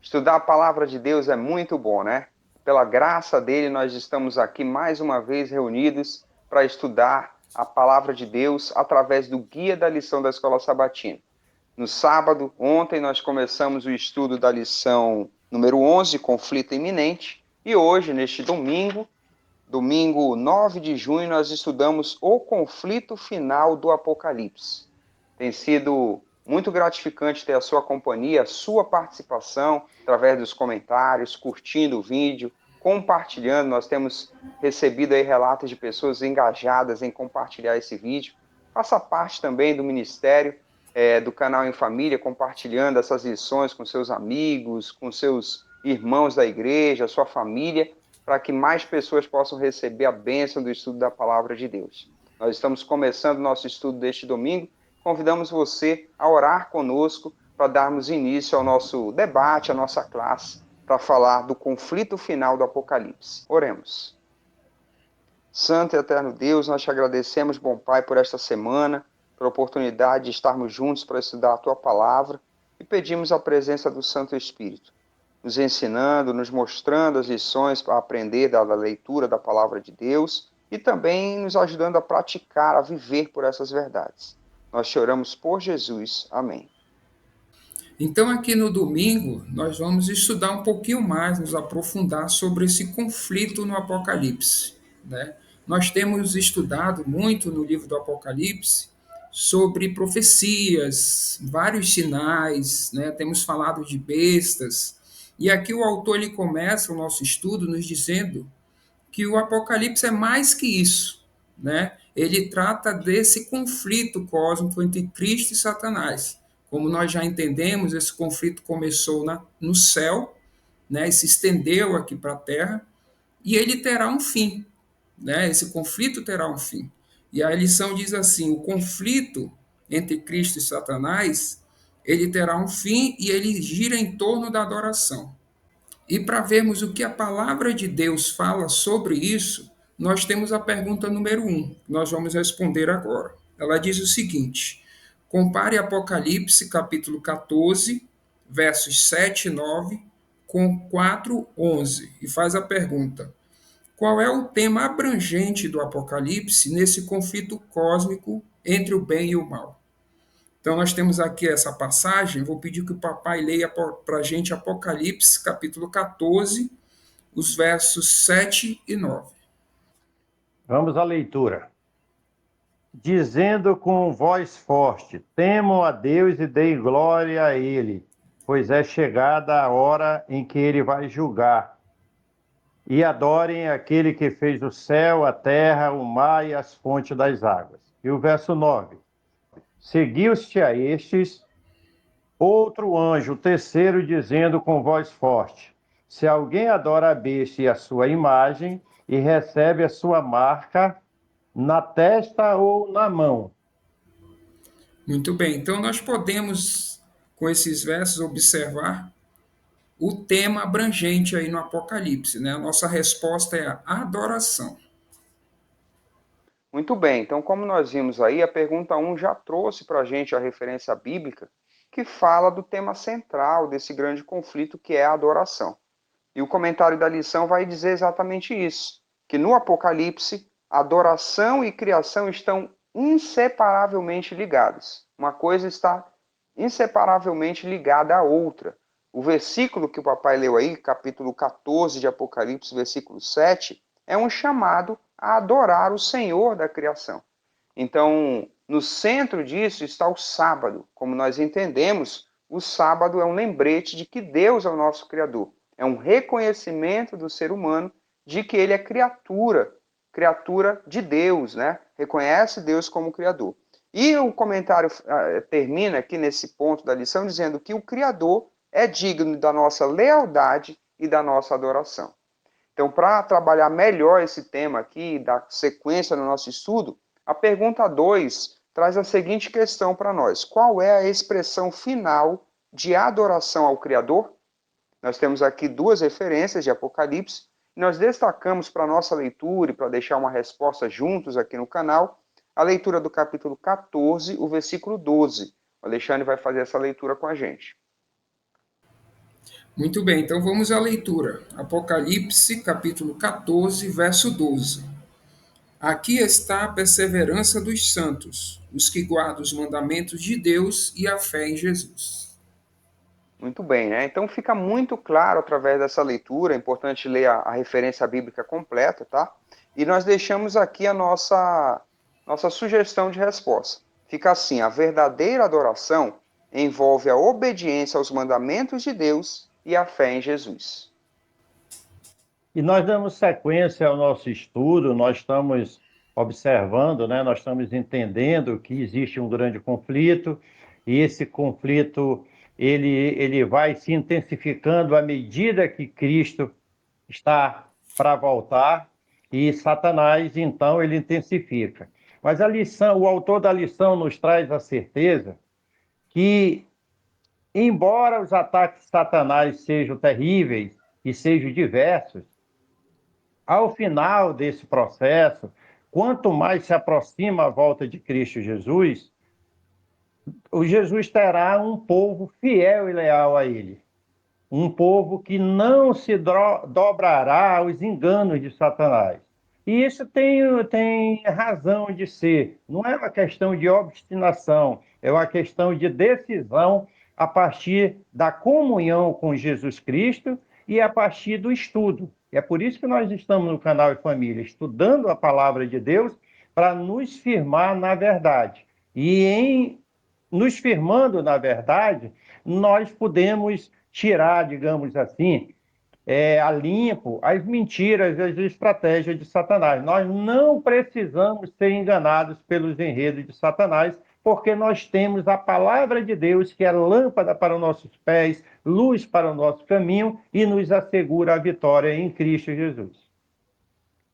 Estudar a palavra de Deus é muito bom, né? Pela graça dele, nós estamos aqui mais uma vez reunidos para estudar a palavra de Deus através do guia da lição da Escola Sabatina. No sábado, ontem, nós começamos o estudo da lição número 11, Conflito Iminente, e hoje, neste domingo, domingo 9 de junho, nós estudamos o conflito final do Apocalipse. Tem sido muito gratificante ter a sua companhia, a sua participação através dos comentários, curtindo o vídeo, compartilhando. Nós temos recebido aí relatos de pessoas engajadas em compartilhar esse vídeo. Faça parte também do ministério, do canal Em Família, compartilhando essas lições com seus amigos, com seus irmãos da igreja, sua família, para que mais pessoas possam receber a bênção do estudo da palavra de Deus. Nós estamos começando o nosso estudo deste domingo. Convidamos você a orar conosco para darmos início ao nosso debate, à nossa classe, para falar do conflito final do Apocalipse. Oremos. Santo e eterno Deus, nós te agradecemos, bom Pai, por esta semana, pela oportunidade de estarmos juntos para estudar a Tua palavra e pedimos a presença do Santo Espírito, nos ensinando, nos mostrando as lições para aprender da leitura da palavra de Deus e também nos ajudando a praticar, a viver por essas verdades. Nós te oramos por Jesus. Amém. Então, aqui no domingo, nós vamos estudar um pouquinho mais, nos aprofundar sobre esse conflito no Apocalipse, né? Nós temos estudado muito no livro do Apocalipse sobre profecias, vários sinais, né? Temos falado de bestas, e aqui o autor ele começa o nosso estudo nos dizendo que o Apocalipse é mais que isso, né? Ele trata desse conflito cósmico entre Cristo e Satanás. Como nós já entendemos, esse conflito começou no céu, né? E se estendeu aqui para a Terra, e ele terá um fim, né? Esse conflito terá um fim. E a lição diz assim: o conflito entre Cristo e Satanás, ele terá um fim e ele gira em torno da adoração. E para vermos o que a palavra de Deus fala sobre isso, nós temos a pergunta número 1, que nós vamos responder agora. Ela diz o seguinte: compare Apocalipse capítulo 14, versos 7 e 9, com 4, 11, e faz a pergunta: qual é o tema abrangente do Apocalipse nesse conflito cósmico entre o bem e o mal? Então, nós temos aqui essa passagem. Vou pedir que o papai leia para a gente Apocalipse, capítulo 14, os versos 7 e 9. Vamos à leitura. Dizendo com voz forte: temam a Deus e deem glória a Ele, pois é chegada a hora em que Ele vai julgar. E adorem aquele que fez o céu, a terra, o mar e as fontes das águas. E o verso 9: seguiu-se a estes outro anjo, o terceiro, dizendo com voz forte: se alguém adora a besta e a sua imagem e recebe a sua marca na testa ou na mão. Muito bem, então nós podemos, com esses versos, observar o tema abrangente aí no Apocalipse, né? A nossa resposta é a adoração. Muito bem, então, como nós vimos aí, a pergunta 1 já trouxe para a gente a referência bíblica que fala do tema central desse grande conflito, que é a adoração. E o comentário da lição vai dizer exatamente isso, que no Apocalipse, adoração e criação estão inseparavelmente ligados. Uma coisa está inseparavelmente ligada à outra. O versículo que o papai leu aí, capítulo 14 de Apocalipse, versículo 7, é um chamado a adorar o Senhor da criação. Então, no centro disso está o sábado. Como nós entendemos, o sábado é um lembrete de que Deus é o nosso Criador. É um reconhecimento do ser humano de que ele é criatura, criatura de Deus, né? Reconhece Deus como Criador. E o comentário termina aqui nesse ponto da lição dizendo que o Criador é digno da nossa lealdade e da nossa adoração. Então, para trabalhar melhor esse tema aqui, dar sequência no nosso estudo, a pergunta 2 traz a seguinte questão para nós: qual é a expressão final de adoração ao Criador? Nós temos aqui duas referências de Apocalipse, e nós destacamos para a nossa leitura e para deixar uma resposta juntos aqui no canal, a leitura do capítulo 14, o versículo 12. O Alexandre vai fazer essa leitura com a gente. Muito bem, então vamos à leitura. Apocalipse, capítulo 14, verso 12. Aqui está a perseverança dos santos, os que guardam os mandamentos de Deus e a fé em Jesus. Muito bem, né? Então fica muito claro através dessa leitura, é importante ler a referência bíblica completa, tá? E nós deixamos aqui a nossa sugestão de resposta. Fica assim: a verdadeira adoração envolve a obediência aos mandamentos de Deus e a fé em Jesus. E nós damos sequência ao nosso estudo, nós estamos observando, né? Nós estamos entendendo que existe um grande conflito, e esse conflito ele vai se intensificando à medida que Cristo está para voltar, e Satanás, então, ele intensifica. Mas a lição, o autor da lição nos traz a certeza que, embora os ataques de Satanás sejam terríveis e sejam diversos, ao final desse processo, quanto mais se aproxima a volta de Cristo Jesus, o Jesus terá um povo fiel e leal a ele. Um povo que não se dobrará aos enganos de Satanás. E isso tem razão de ser. Não é uma questão de obstinação, é uma questão de decisão a partir da comunhão com Jesus Cristo e a partir do estudo. E é por isso que nós estamos no canal E Família, estudando a palavra de Deus para nos firmar na verdade. E em nos firmando na verdade, nós podemos tirar, digamos assim, a limpo as mentiras, as estratégias de Satanás. Nós não precisamos ser enganados pelos enredos de Satanás, porque nós temos a palavra de Deus, que é lâmpada para os nossos pés, luz para o nosso caminho, e nos assegura a vitória em Cristo Jesus.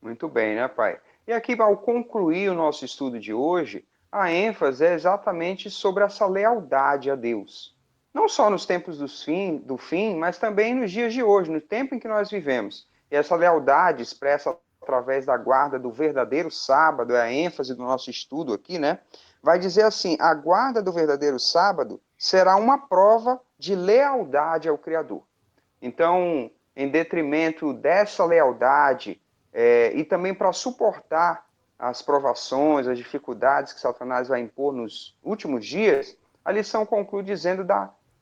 Muito bem, né, pai? E aqui, ao concluir o nosso estudo de hoje, a ênfase é exatamente sobre essa lealdade a Deus. Não só nos tempos do fim, mas também nos dias de hoje, no tempo em que nós vivemos. E essa lealdade expressa através da guarda do verdadeiro sábado, é a ênfase do nosso estudo aqui, né? Vai dizer assim: a guarda do verdadeiro sábado será uma prova de lealdade ao Criador. Então, em detrimento dessa lealdade, e também para suportar as provações, as dificuldades que Satanás vai impor nos últimos dias, a lição conclui dizendo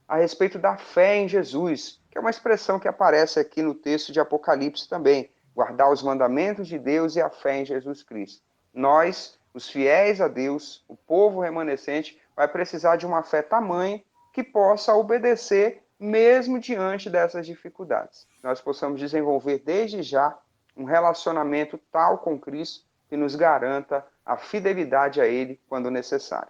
a respeito da fé em Jesus, que é uma expressão que aparece aqui no texto de Apocalipse também, guardar os mandamentos de Deus e a fé em Jesus Cristo. Nós, os fiéis a Deus, o povo remanescente, vai precisar de uma fé tamanha que possa obedecer mesmo diante dessas dificuldades. Nós possamos desenvolver desde já um relacionamento tal com Cristo que nos garanta a fidelidade a Ele quando necessário.